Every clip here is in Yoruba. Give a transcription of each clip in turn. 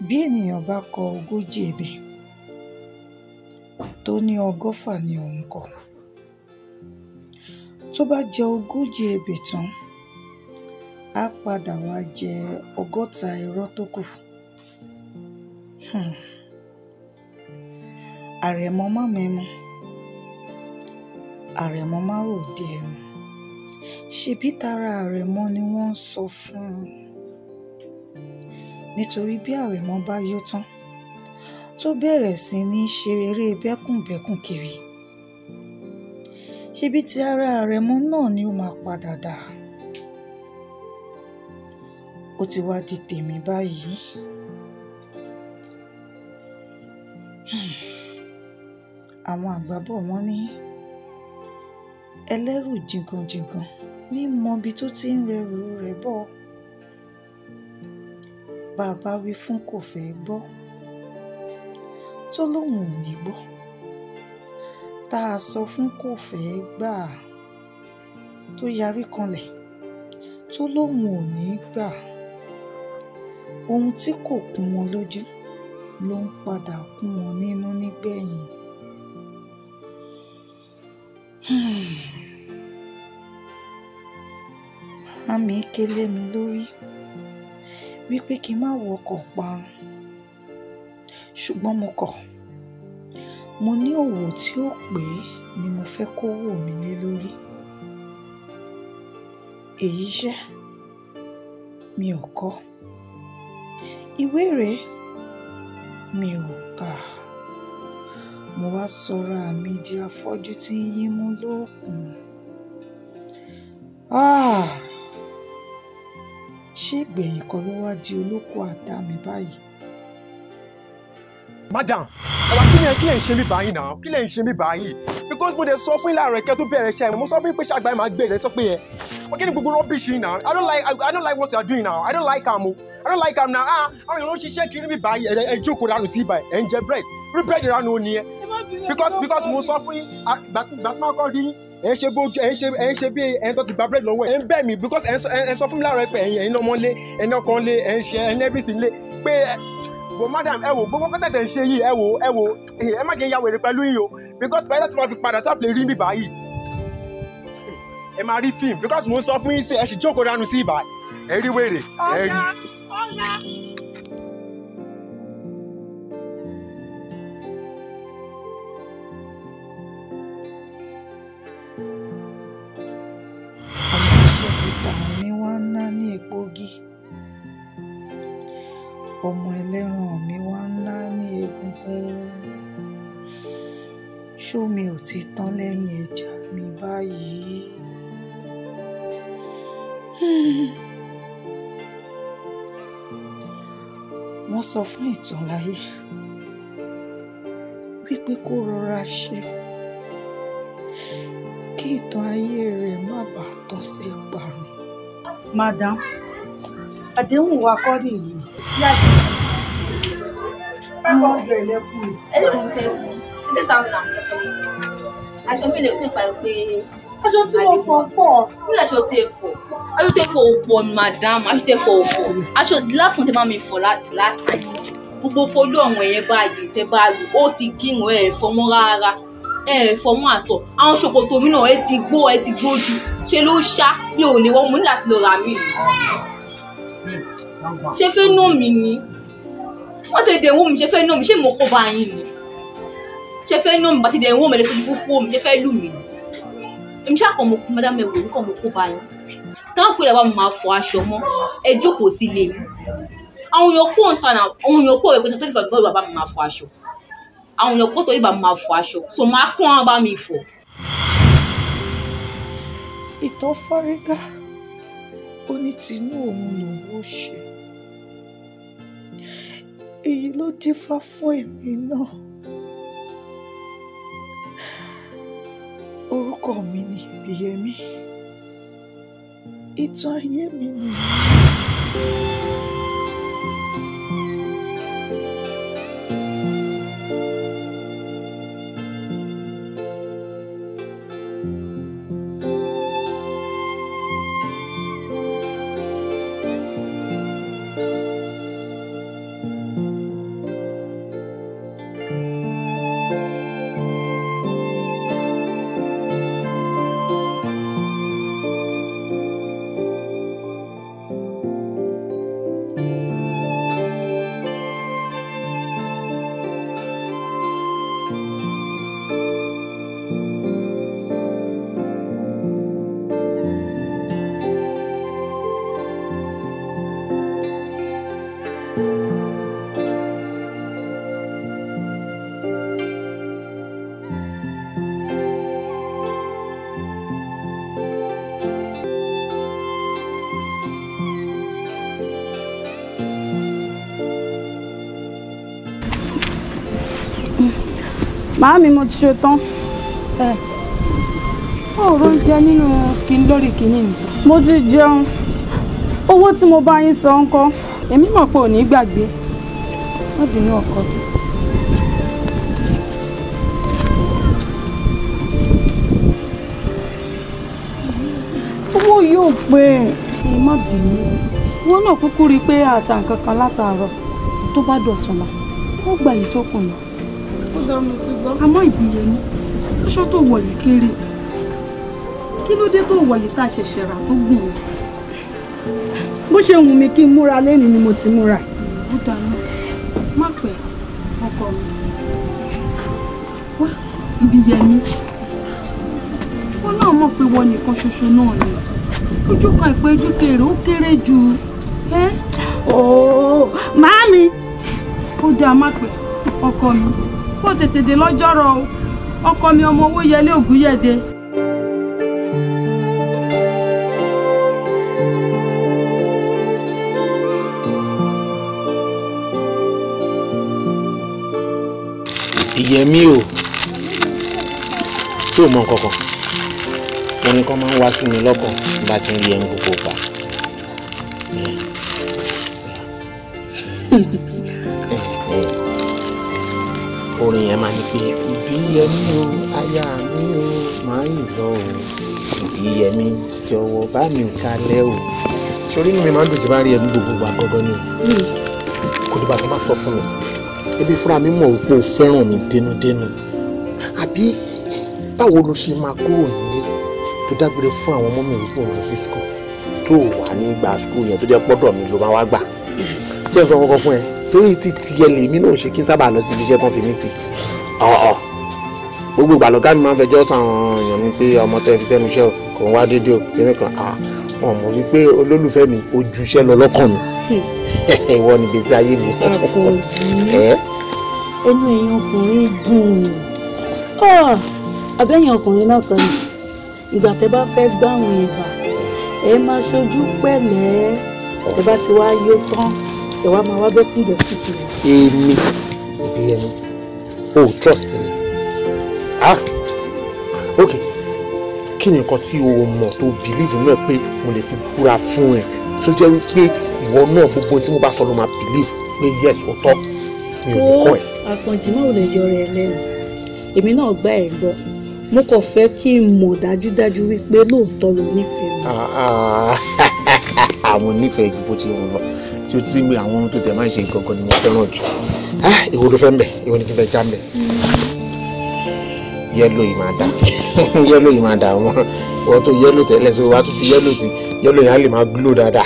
Bí ènìyàn bá kọ 40 ebè tó ní 100 ní òun kọ, tó bá jẹ 40 ebè tán, á padà wá jẹ 60 irọ́ tó kù. Àrẹ̀mọ má mẹ́mu, àrẹ̀mọ má ròde ẹmu, ṣebí tara àrẹ̀mọ ni wọ́n ń sọ fún un. Nítorí bí àrẹ̀mọ bá yó tán tó bẹ̀rẹ̀ sí ní ṣe eré bẹ́kùnbẹ́kùn kiri, ṣebí ti ara àrẹ̀mọ náà ni ó máa padà dà. Ó ti wá di tèmi báyìí. Àwọn àgbà bọ̀ wọ́n ní ẹlẹ́rù jìgànjìgàn ní mọbi tó ti ń rẹrù rẹ̀ bọ̀. Bàbá wí fún kò fẹ́ gbọ́, tó lóun ò ní gbọ́. Tá a sọ fún kò fẹ́ gbà, tó yarí kanlẹ̀, tó lóun ò ní gbà. Ohun tí kò kún wọn lójú ló ń padà kún wọn nínú nígbẹ̀yìn. Màámi kélé mi lórí wípé kí n má wọkọ̀ parun, ṣùgbọ́n mo kọ̀. Mo ní òwò tí ó pé ni mo fẹ́ kó wò mí lé lórí. Èyí ṣẹ́ mi ò kọ́, ìwé rèé mi ò kà. Mo wá sọra mi di afọ́jú tí ń yín mú lókun. Ṣé ìgbẹ̀yìn kan ló wá di olóko àdá mi báyìí? Madam, ẹwà kí lẹ ń ṣe mí báyìí náà? Kí lẹ ń ṣe mí báyìí? Because mo dẹ̀ sọ fún ilé ààrẹ kẹ́ tó bẹ̀rẹ̀ iṣẹ́ mo sọ fún yín pé ṣàgbá ẹ̀ máa gbé ẹ̀ sọ pé ẹ̀. Wọ́n kí ni gbogbo rubbish yìí náà? I don't like what you are doing now. I don't like Amoo. I don't like am now. Àwọn èèyàn ń ṣiṣẹ́ kiri mi báyìí ẹ jókòó dànù sí ibà ẹ̀ ń jẹ bread. Rí bread ìranu ò ní ẹ. Because mo sọ fún yín ìgbà tí máa kọ́ rí ẹ̀ ń ṣe bí ẹ̀ ń tó ti gba bread lọ́wọ́ ẹ̀ ń bẹ̀ mí because ẹ̀ ń sọ fún mi láàárọ̀ pé ẹ̀yin ọmọ lé ẹ̀yin ọkàn lé ẹ̀ ń ṣe ẹ̀yin everything lé pé but madam ẹ wò gbogbo kọ́tẹ̀tẹ̀ ń ṣe yìí ẹ wò ẹ má jẹ́ ya wèrè pẹ̀lú yìí o because bẹ́ẹ̀ láti máa fi padà tá a fi lè rí mi báyìí ẹ máa rí fíìmù because mo ń sọ fún yín sí ẹ sì jókòó dànù sí ibà ẹ rí wèrè ẹ rí. Àwọn aṣọ́gbẹ̀ta mi wá ń ná ní egbògi. Ọmọ ẹlẹ́ran mi wá ń ná ní egungun. Ṣó mi ò ti tán lẹ́yìn ẹja mi báyìí? Wọ́n sọ fún Ìtànláyé wípé kó rọra ṣe kí ìtàn ayé rẹ̀ má bàa tán sí ìparun. Madam, àdéhùn wa kọ́ nìyí. Fífọ́ ọ̀gbẹ́ ilé fún mi. Ẹlẹ́wọ̀n mo fẹ́ fún 10,000. Aṣọ mi lè pín pa pé. Aṣọ tí mo fọ pọ̀. Nílẹ̀ aṣọ tẹ̀ fọ̀. Aṣọ tẹ̀ fọ̀ pọ̀ madam. Aṣọ tẹ̀ fọ̀ pọ̀. Aṣọ the last one tẹ bá mi fọ̀ last time. Gbogbo polú ọ̀wọ̀n ẹ̀yẹn báyìí tẹ báyìí. Ó ti gíran ẹ̀ fọmọ́ rárá. Ẹ̀ fọmọ́ àtọ̀. Àwọn ṣòkòtò mi náà ẹ ti gbójú. Ṣé ló ṣá? Mi ò lè wọ́n mo ní láti lọ rà mí. Ṣé fẹ́ nù mí ni? Wọ́n ti dẹ̀ wọ́n mi ṣe fẹ́ nù mí. Ṣé mo kó bá yín ni? Ṣé fẹ́ nù mí? Bàtí dẹ̀ wọ́n mi lè fi kúkú mi. Ṣé fẹ́ lù mí? Èmi ṣáà kàn mo kú mọ́dá mẹ́wòó ní kàn mo kó bá yín. táwọn pè lọ́wọ́ máa fọ aṣọ mọ́ ẹ jókòó sí ilé yìí àwọn èèyàn pọ̀ ń ta náà àwọn èèyàn pọ̀ rẹpẹtẹ tó ní fàbí bàbá mi máa fọ aṣọ àwọn èèyàn pọ̀ tó ní bàbá mi máa fọ aṣọ so máa kún àwọn bá mi fọ. ìtàn fárígá ó ní tinú òun lòun ó ṣe èyí ló dífá fún èmi náà orúkọ mi ni Ìbíyẹmí ìtàn ayé mi nìyí. Màámi mo ti ṣe tán. Ọ̀rọ̀ ń jẹ nínú lórí kìíní ni. Mo ti jẹun. Owó tí mo bá yín san ńkọ́. Èmi mọ̀ pé ò ní gbàgbé. Má bínú ọkọ mi. Owó yóò pé. Má bínú. Wọ́n náà kúkú rí i pé àtà nǹkan kan látàárọ̀ tó bá dọ̀tún la. Ó gbà yìí tó kùnà. Àmọ́ Ìbíyẹmí aṣọ tó wọ̀ yìí kéré kí ló dé tó wọ̀ yìí tá a ṣẹ̀ṣẹ̀ rà tó gùn ún bó ṣe wù mí kí n múra lẹ́nu ni mo ti múra. Ó dáná má pẹ́ ọkọ mi wá Ìbíyẹmí wọn náà mọ̀ pé wọ́n nìkan ṣoṣo náà ni ojú kan ìpé ojú kéré ó kéré jù ẹ́ ooo màámi ó dáa má pẹ́ ọkọ mi kó tètè dé lọ́jọ́rọ̀ o ọkọ mi ọmọ owó yẹlé ògúnyẹ̀dẹ. Ìyẹmí o tó mọ kankan wọn ni kàn máa ń wá sí mi lọ́kàn bá ti ń rí ẹni gbogbo gbà. Orin yẹn máa ní pé Ìbíyẹmí o aya mi o máa ń lọ o Ìbíyẹmí jọ̀wọ́ bá mi kalẹ̀ o. Sórí inú mi máa ń dùn tí bá rí ẹni gbogbo gbà gangan ni o kò dìgbà tó bá sọ fún mi ebi fúnra mi mọ̀ pé o fẹ́ràn mi dénúdénú àbí báwo ló ṣe máa kúrò nílé tó dágbére fún àwọn ọmọ mi wípé òun lọ sí school tó wà ní gba school yẹn tó jẹ́ pọ́dọ̀ mi ló máa wá gbà jẹ́ sọ kọ́kọ́ fún ẹ torí títí ẹ lèmi náà ṣe kí n sábà lọ sí ibi iṣẹ́ tán fi mí sí gbogbo ìgbà lọ́gá mi máa ń fẹjọ́ sáwọn èèyàn mi pé ọmọ tẹ́ fi sẹ́nu iṣẹ́ kò ń wá dédé o kí nìkan wọn mọ̀ wípé olólùfẹ́ mi ojúṣẹ́ lọ lọ́kàn mi ìwọ ni gbèsè ayé mi. ẹnu ẹ̀yin ọkùnrin dùn abẹ́yìn ọkùnrin náà kan ní ìgbà tẹ́ bá fẹ́ gbáwọn ìgbà ẹ máa ṣojú pẹ̀lẹ́ ẹ bá ti wá yó tán ẹ wá máa wá bẹ́kùnbẹ́kùn. èmi Ìbíyẹmí o trust me ok kí ni nǹkan tí o mọ̀ tó believe náà pé mo lè fi búra fún ẹ tó jẹ́ wípé ìwọ náà gbogbo tí mo bá sọ ló máa believe pé yes ó tọ́ mi ò ní kọ́ ẹ̀. Àkànjí máa ò lè yọ rẹ lẹ́nu èmi náà gbá ẹ̀ gbọ́ mo kàn fẹ́ kí n mọ̀ dájúdájú wípé lóòótọ́ ló nífẹ̀ẹ́ mi. àwọn onífẹ̀ẹ́ ju bó ti wọn lọ tí ó ti ń gbé àwọn ohun tó tẹ̀ máa ń ṣe gangan ni mo fẹ́ràn jù. ìwọ ló fẹ́ ń bẹ̀ ìwọ ni kí n fẹ́ já ń bẹ̀. yẹ́lò yìí máa dà yẹ́lò yìí máa dà wọ́n tó yẹ́lò tẹ́lẹ̀ sí wàá tún fi yẹ́lò sí yẹ́lò yẹn á lè máa glo dáadáa.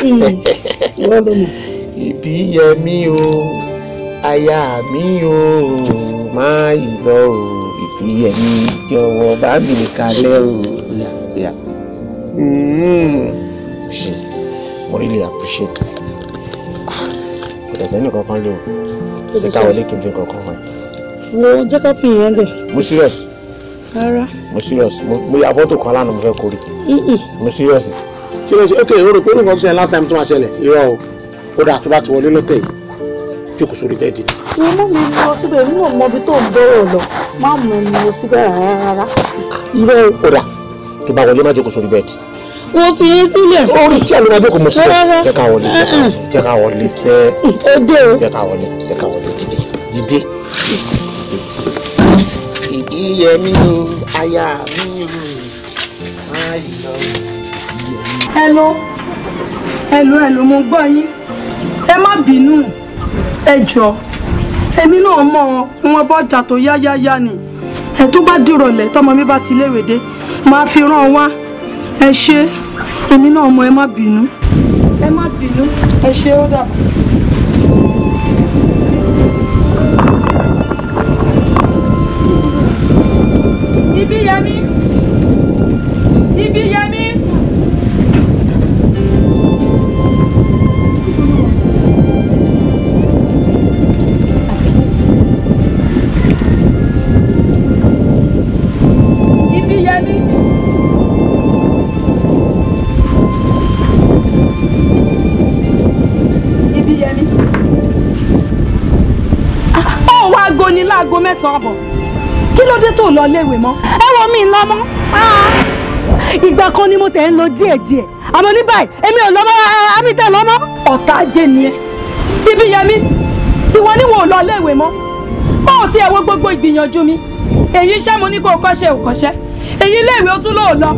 Ìbíyẹmí o aya mi o máa yìí lọ o Ìbíyẹmí jọ̀wọ́ bá mi kalẹ̀ o. mo really appreciate. Kò dẹ̀ sẹ́ni kankan lé o. Ṣé ká wọlé kí n fi kankan hàn? Wo jẹ́ ká fi ìyẹn lẹ̀. Mo serious. Rárá. Mo serious. Mo ya fọ́tò kan lánàá mo fẹ́ kórè. Mo serious. Ṣé o ṣe ok o rò pé nǹkan tó ṣẹlẹ̀ last time tó máa ṣẹlẹ̀? Irọ́ o. Ó dà tó bá ti wọlé lọ́tẹ̀ yìí. Jókòó sórí bẹ́ẹ̀dì. Wọ́n mú mi lọ síbẹ̀ nínú ọmọ ibi tó ń bọ̀rọ̀ lọ. Má mú mi lọ síbẹ̀ rárá. Irọ́ o. Ó dà tó bá wọlé má jókòó sórí bẹ́ẹ̀dì. Wọ́n fi yín sílẹ̀. Orí tí àlọ́ máa jókòó mo sílẹ̀. Jẹ́ ká wọlé sẹ́. Ó dé o. Jẹ́ ká wọlé dìde. Ìbíyẹmí o, aya mi o, ayọ̀. Hello, mo gbọ́ yín. Ẹ má bínú. Ẹ jọ̀ọ́. Èmi náà mọ̀ wọn bọ́jà tó yáyáyá ni. Ẹ tó bá dìrọ̀lẹ́ tọmọ mi bá ti léwe dé, máa fi rán wá. Ẹ ṣé. Èmi náà mọ̀ ẹ má bínú. Ẹ ṣé ó dà. Ibíyẹmí. Ní láago 9 àbọ̀ kí ló dé tó lọ léèwé mọ́. Ẹ wo mi lọ mọ́ ìgbà kan ni mo tẹ̀ ń lọ díẹ̀díẹ̀ àmọ́ ní báyìí èmi ò lọ mọ́ àmì tẹ̀ lọ mọ́. Ọ̀tá ajé ni ẹ Ibíyẹmí ìwọ ni wọn ò lọ léèwé mọ́ báwo tí ẹ wo gbogbo ìgbìyànjú mi èyí iṣẹ́ mo ní kó o kọ́ṣẹ́ ò kọ́ṣẹ́ èyí léèwé ó tún lóò lọ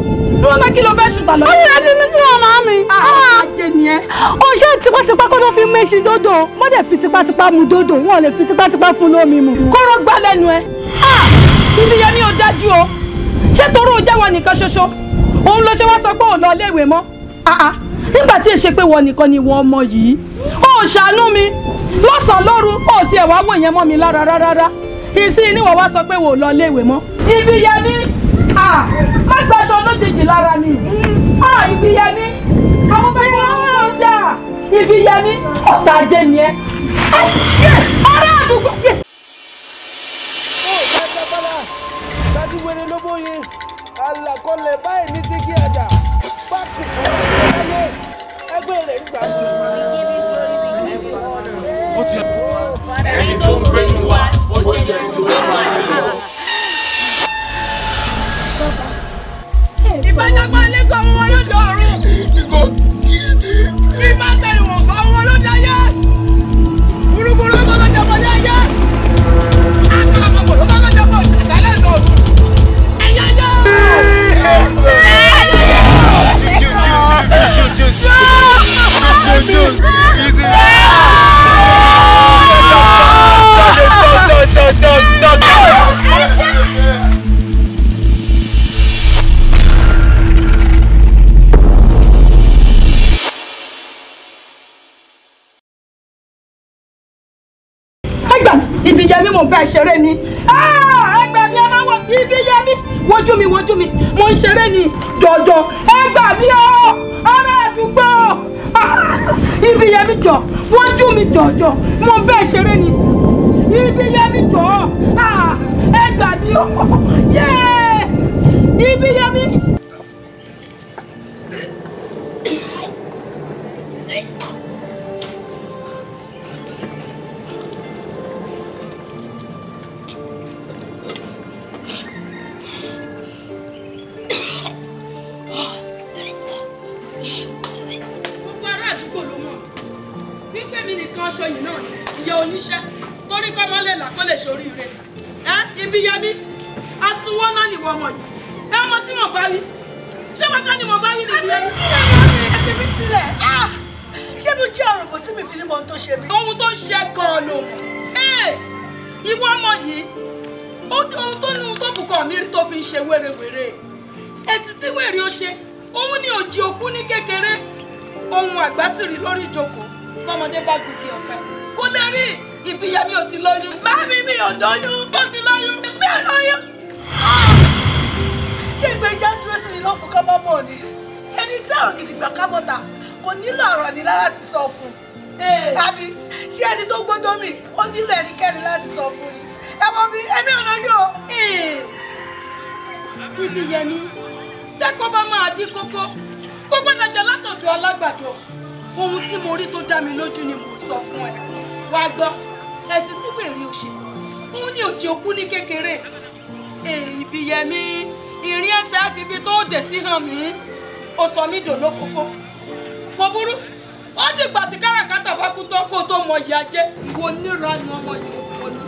wọn náà kí ló fẹ́ ṣùtà lọ. ó yẹ fi mí sí ọmọ mi. ajé ni ẹ. ó ṣe tipátipá kó ló fi méṣin dódò wọ́n dẹ̀ fi tipátipá mu dódò wọn ò lè fi tipátipá fún lómi mu. kóró gbá lẹ́nu ẹ. Ibíyẹmí ò dájú o ṣé torí o jẹ́ wọn nìkan ṣoṣo òun ló ṣe wá sọ pé ò lọ léèwé mọ́ nígbà tí èṣe pé wọn nìkan ni ìwọ ọmọ yìí ó ṣàánú mi lọ́sàn-án lóru ó tiẹ̀ wá wò yẹn mọ́ mi lára rárá ìsìn níwọ̀ wá sọ pé wò lọ léèwé mọ́. Ibíyẹmí má gbàṣọ lójijì lára mi Ibíyẹmí àwọn bẹ́ẹ̀ wọ́n ń jà Ibíyẹmí ọ̀tá ajé ni ẹ ọ̀rẹ́ àdúgbò. Wẹ́rẹ́ ló bóye alàkọlẹ̀ báyìí ní dígí àjà pápù ọ̀rọ̀ láyé ẹgbẹ́ rẹ̀ ń gbà mí. Ẹni tó ń gbé ní wa ó jẹ́ ìlú wa. Ìbájágbá lẹ́kọ̀ọ́ àwọn wọn lóde ọ̀run. Ìbá tẹ̀lé wọ̀n sọ àwọn wọn lóde ayé. Gbúrúgbúrú ló lọ́jọ́ bọ́ ní ayé. Àkàlàmọ̀gbò ló lọ́jọ́ bọ́ ìṣẹ̀lẹ̀ lọ́rùn. Ibíyẹmí mo bá ṣeré ni ẹgbà mi ẹ máa wọ Ibíyẹmí wojú mi mo ń ṣeré ni jọjọ ẹgbà mi o ará àdúgbò Ibíyẹmí jọ wojú mi jọjọ mo bá ṣeré ni Ibíyẹmí jọ ẹgbà mi o Ibíyẹmí. Ṣọyìn náà ni ìyá oníṣẹ́ torí kọ́ mọ́ lè là kọ́ lè ṣoríire Ibíyẹmí asunwọ́n náà nìwọ ọmọ yìí ọmọ tí mo bá rí ṣé wọn kọ́ ni mo bá rí nìyí. ẹ fi mí sílẹ̀ ṣé mo jẹ́ àròbó tí mi fi ní mọ ohun tó ṣe mí. ohun tó ń ṣe gan-an ló mọ̀ ìwọ ọmọ yìí ohun tó ní ohun tó bùkọ́ mi rí tó fi ń ṣe wérewère èsì tí wèrè ó ṣe òun ni òjì òkú ní kékeré ohun àgbà sì rí lórí ìjókòó bọ́mọdé bá gbègbè ọ̀pẹ kó lè rí Ibíyẹmí ò ti lóyún. Mami mi ò lóyún. Ó ti lóyún. Mi ò lóyún. Ṣé ìgbà ìjà dúró sí ni ló fún ká má mọ̀ ni? ẹni tí àrùn gidigba ká mọ́ta kò nílò ọ̀rọ̀ ní láti sọ fún àbí ṣé ẹni tó gbọ́dọ̀ mi ó nílò ẹnikẹ́ni láti sọ fún ni ẹ mọ bí ẹmí ọ̀nà yóò. ibi yẹn ni tẹ́kọ̀ bá máa dín kókó kó gbọ́dọ̀ jẹ látọ̀dọ̀ alágbàdo ohun tí mo rí tó dá mi lójú ni mò ń sọ fún ẹ wá gbọ́ ẹ̀sìn tí wèrè ò ṣe òun ni òjì òkú ní kékeré ibi yẹn mi ìrìn ẹsẹ̀ àfibi tó dé sí hàn mí ó sọ mí dò lófófó mo burú ó dìgbà tí káràkátà bá kú tó kó tó mọ ìyá jẹ ìwọ níranú ọmọ yìí òkú ni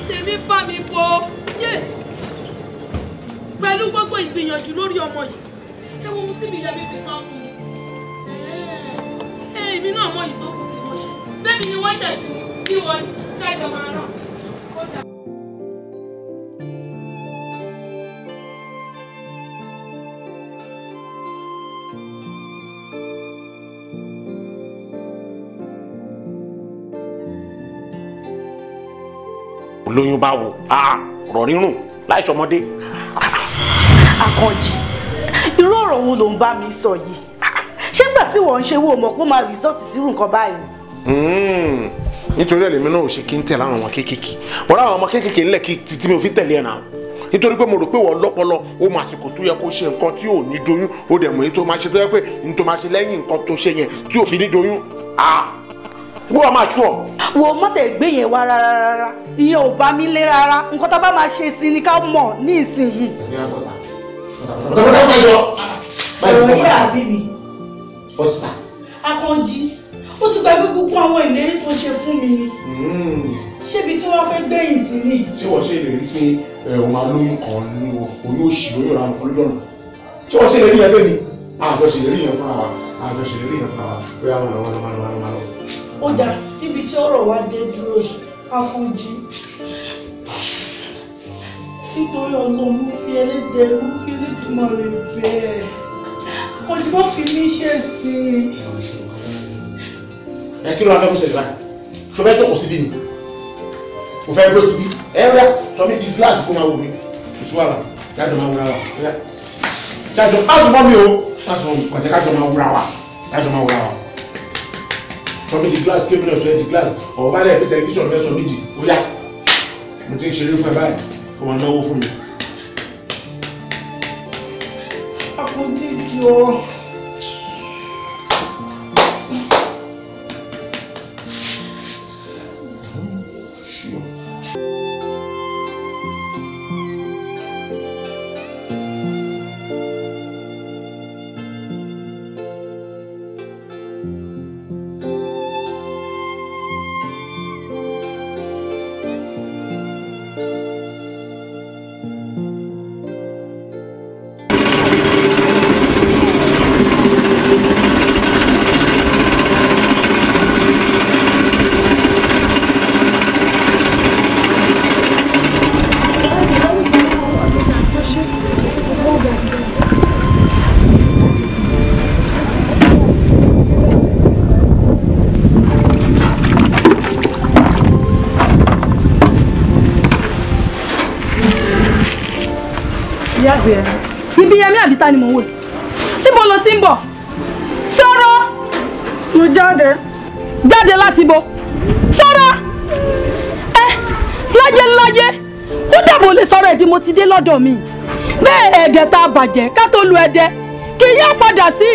tèmi bá mi bọ yé pẹ̀lú gbogbo ìgbìyànjú lórí ọmọ yìí ẹ wo ohun tí mi yẹ mi fi san fún mi èmi náà mọ yìí tó kù tí wọ́n ṣe bẹ́ẹ̀ ni wọ́n ṣẹ̀ sí kí wọ́n kájọ máa ràn ó dà. olóyún bá wò ọ̀rọ̀ rírùn láìsọ ọmọdé. Àkànjì irú ọ̀rọ̀ wo ló ń bá mi sọ yìí ṣé nígbà tí wọ́n ń ṣe wo mọ̀ pé ó máa rìsọ́ọ̀tì sírù nǹkan báyìí. nítorí ẹ̀lẹ́mi náà ò ṣe kí n tẹ̀lé àwọn ọmọ kéékèèké wọ́n rá àwọn ọmọ kéékèèké ńlẹ̀ kí títí mi ò fi tẹ̀lé ẹ̀ náà nítorí pé mo rò pé wọ́n lọ́pọlọ ó máa àsìkò tó yẹ kó ṣe nǹkan tí ò ní doyún ó dẹ̀ mọ̀ èyí tó máa ṣe tó yẹ pé ní tó máa ṣe lẹ́yìn nǹkan tó ṣe yẹn tí ò fi ní doyún wọ́n máa tú ọ. wo mọ́tẹ̀ gbé yẹn wá rárá ìyẹn ò bá mi lé rárá nǹkan tó bá máa ṣe sí ni ká mọ̀ ní ìsinyìí. ọ̀rọ̀ yìí àbí mi. Àkànjì ó ti gbàgbé gbogbo àwọn ìlérí tó ṣe fún mi ni. ṣébi tí wọ́n fẹ́ gbẹ̀yìn sí ni. ṣé wọ́n ṣe lè rí pé òun máa lóyún kan nínú oyún òṣì oyún ìlànà kan lójú ọ̀nà ṣé wọ́n ṣe lè rí yẹn bẹ́ẹ̀ ni àjọ ṣe lè rí yẹn fúnra wa àjọ ṣe lè rí yẹn fúnra wa bóyá wọn lọ. ó dà níbi tí ọ̀rọ̀ wa dé dúró Àkànjì nítorí Ọlọ́run fi Elédùmarè bẹ́ẹ̀ Àkànjì wọ́n fi mí ṣe sí i. Kí ló wá fẹ́ kó ṣe ìgbà tó fẹ́ jókòó síbí ni kò fẹ́ dúró síbí rà sọ mí di gíláàsì kó máa wò mí kò sí wàhálà jáde máa wúra wa jáde má sùn mọ́ mi o má sùn mọ́ mi kọ̀tẹ́ kájọ máa wúra wa jáde máa wúra wa sọ mí di gíláàsì kébìnrin ọ̀sọ̀ ẹ̀ di gíláàsì ọ̀wọ́ bá dẹ̀ pé tẹlifíṣọ̀n fẹ́ sọ mí di ó yá mo ti ń ṣeré fún ẹ báyìí kó máa náwó fún mi. Àkànjì jọ. Ibi yẹmí àbíta ni mò ń wò. Níbo lo ti ń bọ̀? Sọ̀rọ̀. Mo jáde. Jáde láti bo. Sọ̀rọ̀. Láyé. Ó dàbò lè sọ̀rọ̀ ẹ̀dí mo ti dé lọ́dọ̀ mi. Bẹ́ẹ̀ ẹ̀dẹ̀ tá a bàjẹ́ ká tó lu ẹ̀dẹ̀. Kì í yá padà sí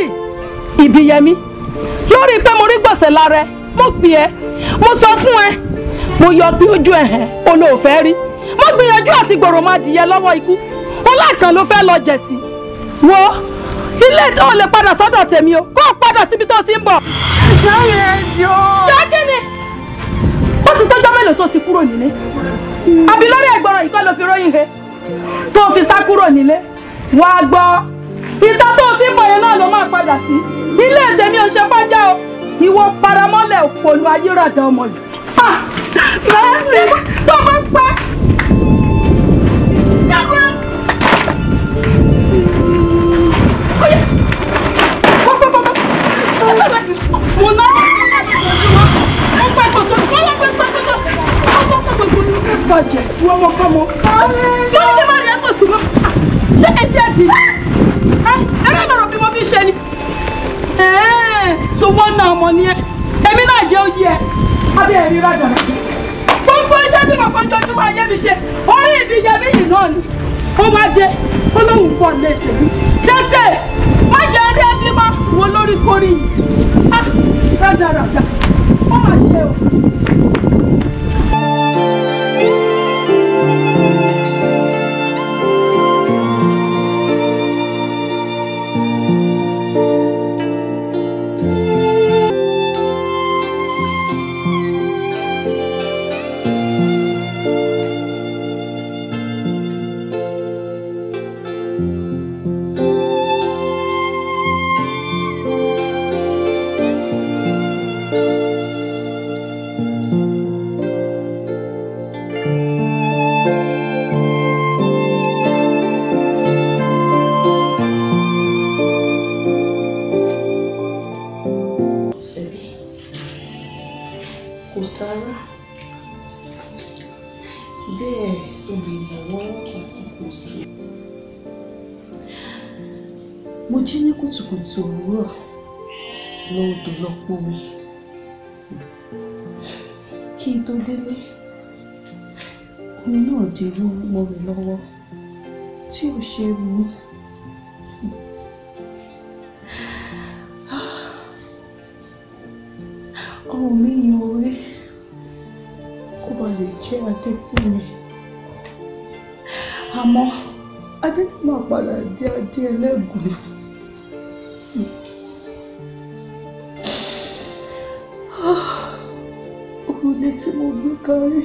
ibi yẹmí. Lórí pé mo rí gbọ̀nsẹ̀ lára ẹ, mo pè ẹ́. Mo sọ fún ẹ. Mo yọ bí ojú ẹ̀hẹ̀n olóòfẹ́ rí. Mo gbìyànjú àti gbòòrò máa dìyẹ lọ́wọ́ ikú. Ọlákan ló fẹ́ lọ jẹ̀sí. Wo ilé tó lè padà sọ́dọ̀ tèmi o kó o padà síbi tó ti ń bọ̀. Láyé ẹjọ́. Jákèjì ó ti tọ́jọ́ mélòó tó ti kúrò nílé. Àbí lórí ẹ̀gbọ́n yìí kọ́ ló fi ròyìn he tó fi sá kúrò nílé. Wà á gbọ́ ìta tó ti ń bọ̀ yẹn náà ló máa padà sí. Ilé tèmi ò ṣe fájá o ìwọ paramọ́lẹ̀ òpòlù ayérada ọmọ yìí. Mẹ́rin tó bá pẹ́. Bàjẹ́ wọ́n mọ́ kọ́ mọ́. Lórí kí máa rí ẹ̀kọ́ sí mọ́. Ṣé etí ẹ̀ jì? ọmọ ni ẹ èmi náà jẹ́ oyè ẹ abẹ́ ẹ̀rí rádaràdà gbogbo iṣẹ́ tí mo fọjọ́ ojú wa yé mi ṣe orí ìdíyẹmí yìí náà ni ó wá dé ó lóun pọ̀ létè mi tètè má jẹ́ rí ẹbí má wo lórí kórì yìí rádaràdà ó mà ṣe o. Mo jí ní kùtùkùtù òwúrọ̀ lọ́ọ̀dọ̀ lọ́pọ̀ mi. Kí n tó délé, omi náà di rúrú mọ́ mi lọ́wọ́ tí ò ṣe é mú. Ọmọ mi yan orí kó ba lè jẹ́ adé fún mi. Àmọ́ adé máa padà dé adé ẹlẹ́gùn. Òrùlé tí mo gbé kárí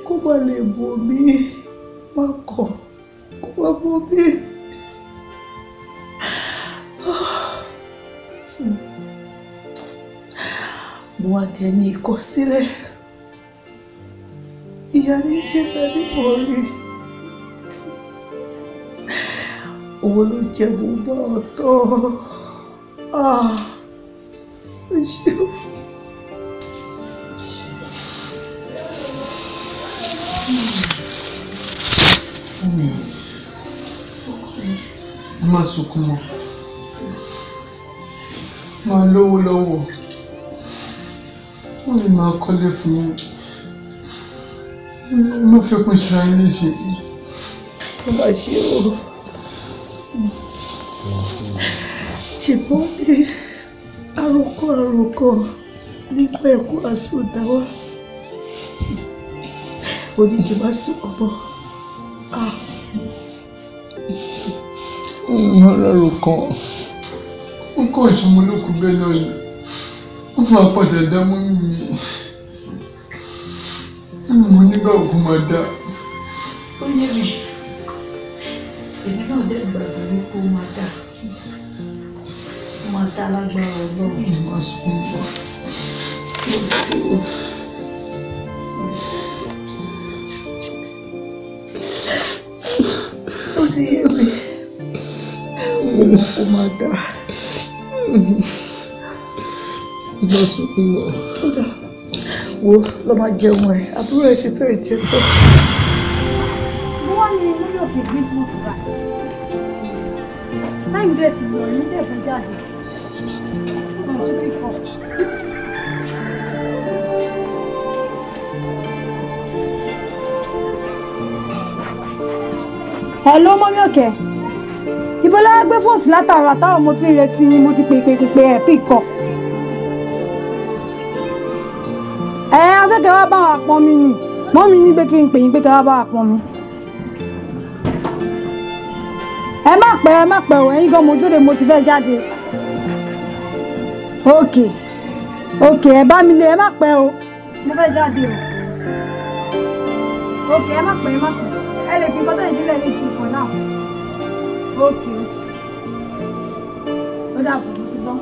kó ba lè bò mí má kọ̀ kó wá bò mí. Mo wá di ẹni ìkọ̀sílẹ̀. Ìyá ní jẹ́ta ní mọ̀rí. Owó ló jẹ bó bá ọ̀tọ̀. Ṣé o? Má sunkún mọ́. Máa lówó lọ́wọ́. Wọ́n lè máa kọ́lé fún mi. Mo fẹ́ kún ṣe ayé léṣe. Ó máa ṣe o. Ṣùgbọ́n ní àròkọ nípa ẹ̀kọ́ àsọdáwà. Oníjì máa sùn ọmọ. Ọlọ́run kan. Ó kọ́ ìṣọmọ lókun bẹ́ẹ̀ náà ni. Ó máa padà dá mọ́ mi. Mo nígbà òkú máa dá. Ó yé mi. Èmi náà dẹ̀ gbàgbọ́ wípé ó máa dá. Ó máa dá lágbára Ọlọ́run. Má sunkún mọ́. Ó ti yé mi. Ó máa dá. Má sunkún mọ́. Ó dà. Wo lọ máa jẹun ẹ̀, àbúrò ẹ̀ ti fẹ́ẹ̀ jẹ tán. Mo wá ní ilé òkè gbé fún òṣùpá. Táìmù dẹ̀ ti lọ, èmi dẹ̀ fẹ́ jáde. Ọ̀n tó bí kọ̀. Hello, Mọ́mí Òkè. Ibo la gbé fóònù sí látàárọ̀ àtàwọn mo ti ń retí yín, mo ti pè ẹ̀ pì kọ̀. Afẹ́kẹ́ wá bá wa pọn mi nì. Mọ́mí ní pé kí n pè yín pé kẹ́ wá bá wa pọn mi. Ẹ má pẹ́ o, ẹ̀yin gan mo jóde mo ti fẹ́ jáde. Ok, ẹ bá mi lé, ẹ má pẹ́ o. Mo fẹ́ jáde o. Ok, ẹ má pẹ́. Ẹ lè fi nǹkan tó ń ṣílẹ̀ ní ìsìn for now. Ok. Ó dàbọ̀ mo ti bọ́.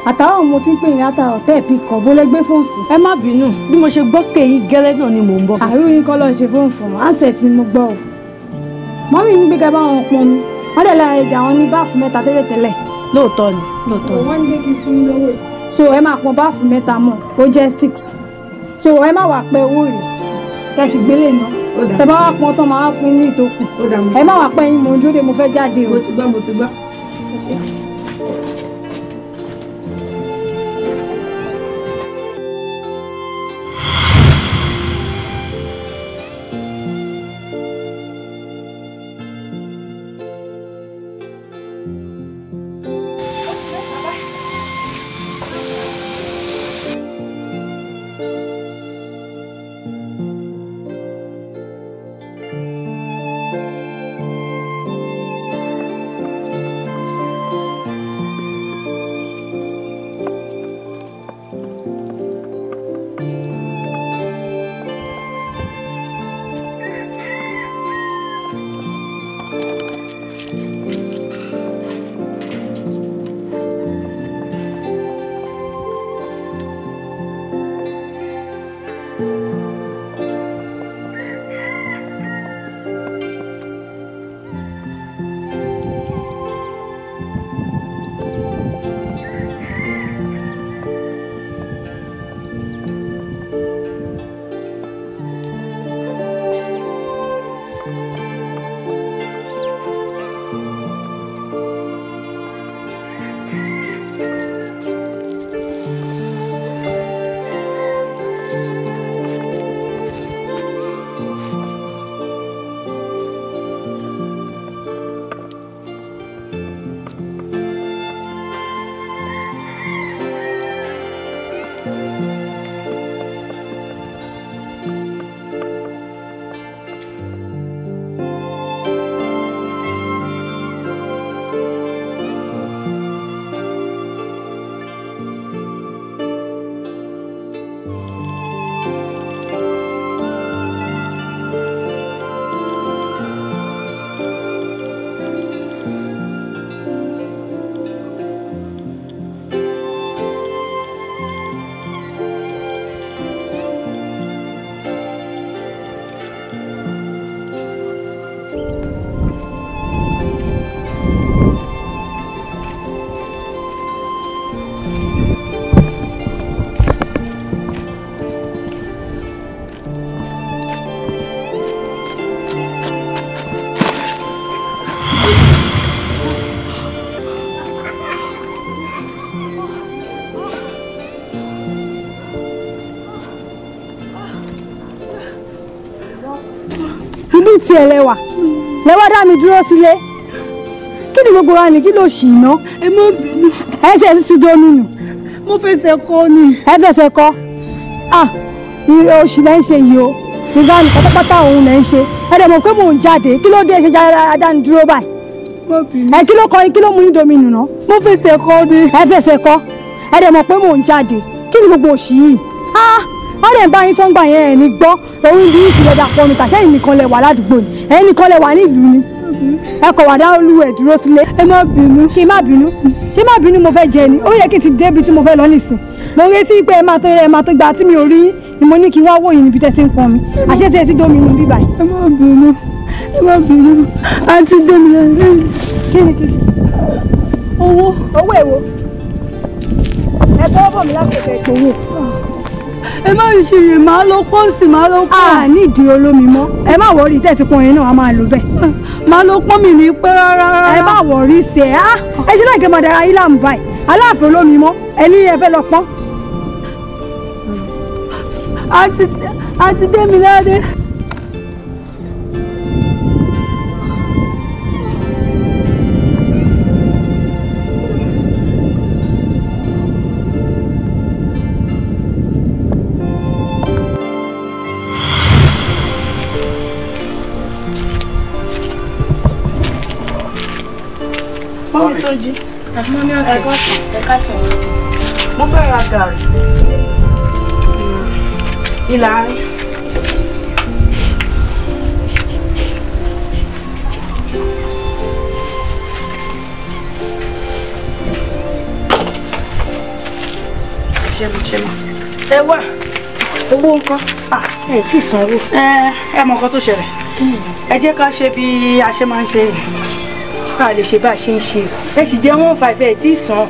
àtàwọn mo ti ń pè yín látàrọ̀ tẹ́ ẹ̀ pí kọ̀ bó lẹ gbé fóònù sí. ẹ má bínú bí mo ṣe gbọ́ pé yín gẹ́lẹ́ náà ni mò ń bọ̀. àrùn yín kọ́ lọ́ọ́ ṣe fóònù fún wọn àṣẹ tí mo gbọ́ o. mọ́mí ní gbégbá bá wọn pọn mi wọ́n dẹ̀ lára ẹja wọn ní báàfù mẹ́ta tẹ́lẹ̀tẹ́lẹ̀. lóòótọ́ ni lóòótọ́ ni. wọ́n ní kí n fún yín lówó yìí. so ẹ máa pọn báàfù mẹ́ta mọ́ ó jẹ́ 6. so ẹ má wàá pẹ́ owó rẹ̀ kẹ́sì gbélé náà tẹ bá wà pọn tán máa wá fún yín ní ìtókù ẹ má wàá pẹ́ yín mò ń dúró de mo fẹ́ jáde o. mo ti gbọ́. tí ẹ lẹ́wà dá mi dúró sílé kí ni gbogbo wa ní kí ló ṣì ná. ẹ má bínú. ẹsẹ̀ tún ti domi nù. mo fẹsẹ̀ kọ́ ni. ẹ fẹsẹ̀ kọ́ oṣù lẹ́ ń ṣe yìí o ìgbà ní pátápátá òun lẹ́ ń ṣe ẹ dẹ̀ mọ̀ pé mò ń jáde kí ló dé ṣe adáni dúró báyìí. ẹ kí ló kọ́ kí ló mú ní domi nù ná. mo fẹsẹ̀ kọ́ ni. ẹ fẹsẹ̀ kọ́ ẹ dẹ̀ mọ̀ pé mò ń jáde kí ni gbogbo òṣì yìí. wọ́n lè bá yín sọ́ngbà yẹn ẹ̀ ní gbọ́ òun di ìsìlẹ̀ dàpọ̀ mi tàṣẹ́ yìí nìkan lẹ̀ wà ládùúgbò ni ẹ̀yin nìkan lẹ̀ wà nílùú ni ẹ kọ̀ wà dá olúwẹ̀ dúró sílé. ẹ má bínú. kí n má bínú ṣé má bínú mo fẹ́ jẹ ni ó yẹ kí n ti débi tí mo fẹ́ lọ nìsín mo retí pé ẹ máa tó gba tí mi ò rí yín ni mo ní kí n wá wò yín níbi tẹ́ ti ń pọn mi àṣé tẹ́ ti dómi nù bíbáyìí. ẹ má bínú àǹtí dómi lẹ́yìn. kí ni kí n ṣe. owó èwo ẹ tọwọ́ bọ̀ mí lápẹ̀tẹ̀ ètò owó. ẹ má ṣe máa lọ pọ́n sí máa lọ pọ́n. a nídìí olómi mọ́ ẹ má wọrí tẹ́ ti pọn yẹn náà a máa lò bẹ́ẹ̀. máa lọ pọ́n mi ní pẹ́ rárá. ẹ má wọrí sí ẹ ẹ ṣe láì kẹ́ máa dára yín láàmú báyìí aláàfin olómi mọ́ ẹ ní ẹ fẹ́ lọ pọ́n. àti Démiládé. Olatunji, mọ́mí ọ̀kẹ́ ẹ̀ka sọ̀rọ̀. Mo fẹ́ ra gàrí. Ìlàrin. ṣe mọ́. Ẹ wá owó nǹkan. Ẹ tí ì sanwó. Ẹ mọ nǹkan tó ṣẹlẹ̀. Ẹ jẹ́ ká ṣe bí a ṣe máa ń ṣe rẹ̀. A lè ṣe bá a ṣe ń ṣe. Ẹ sì jẹ́ 1.5 ẹ̀ tí ì san.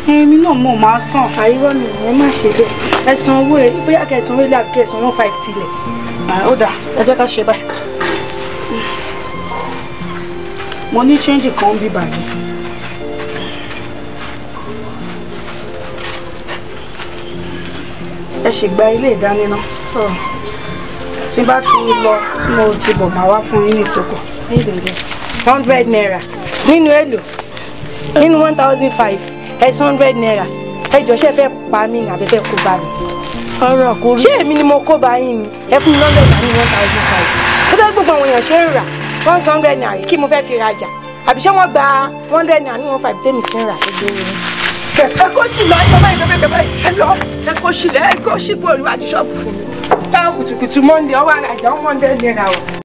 Èmi náà mo máa san. Àìrọ́ ni ẹ má ṣe bẹ́ẹ̀. Ẹ san owó ẹ bóyá kẹ́ ẹ san owó ilé àbí kẹ́ ẹ san 1.5 tilẹ̀. Ó dà ẹ jẹ́ ká ṣe báyìí. Mo ní change kan bí báyìí. Ẹ sì gba ilé ìdániná. Tí bá ti lọ tí mo ti bọ̀ máa wá fún yín ní ìtókò. 100 naira nínú èlò nínú 1,500 ẹ̀sán 100 naira ẹjọ́ ṣe fẹ́ pa mí ní àbẹ́fẹ́ kó bá mi. Ọ̀rọ̀ kò rí. Ṣé èmi ni mo kó bá yín ni ẹ fún mi 100 naira ní 1,500 ó tẹ́ gbogbo àwọn èèyàn ṣe ń rà 100 naira kí mo fẹ́ fi rajà àbí ṣé wọ́n gba 100 naira ní 1,500 tèmi ti ń rà gbogbo yẹn. Ẹ kó sì lọ ẹ lọ ẹ kó sì lẹ ẹ kó sì bò níwájú ṣọ́ọ̀bù fún mi. Táwọn kùtùkùtù Monday ọwọ́ àràjà 100 naira o.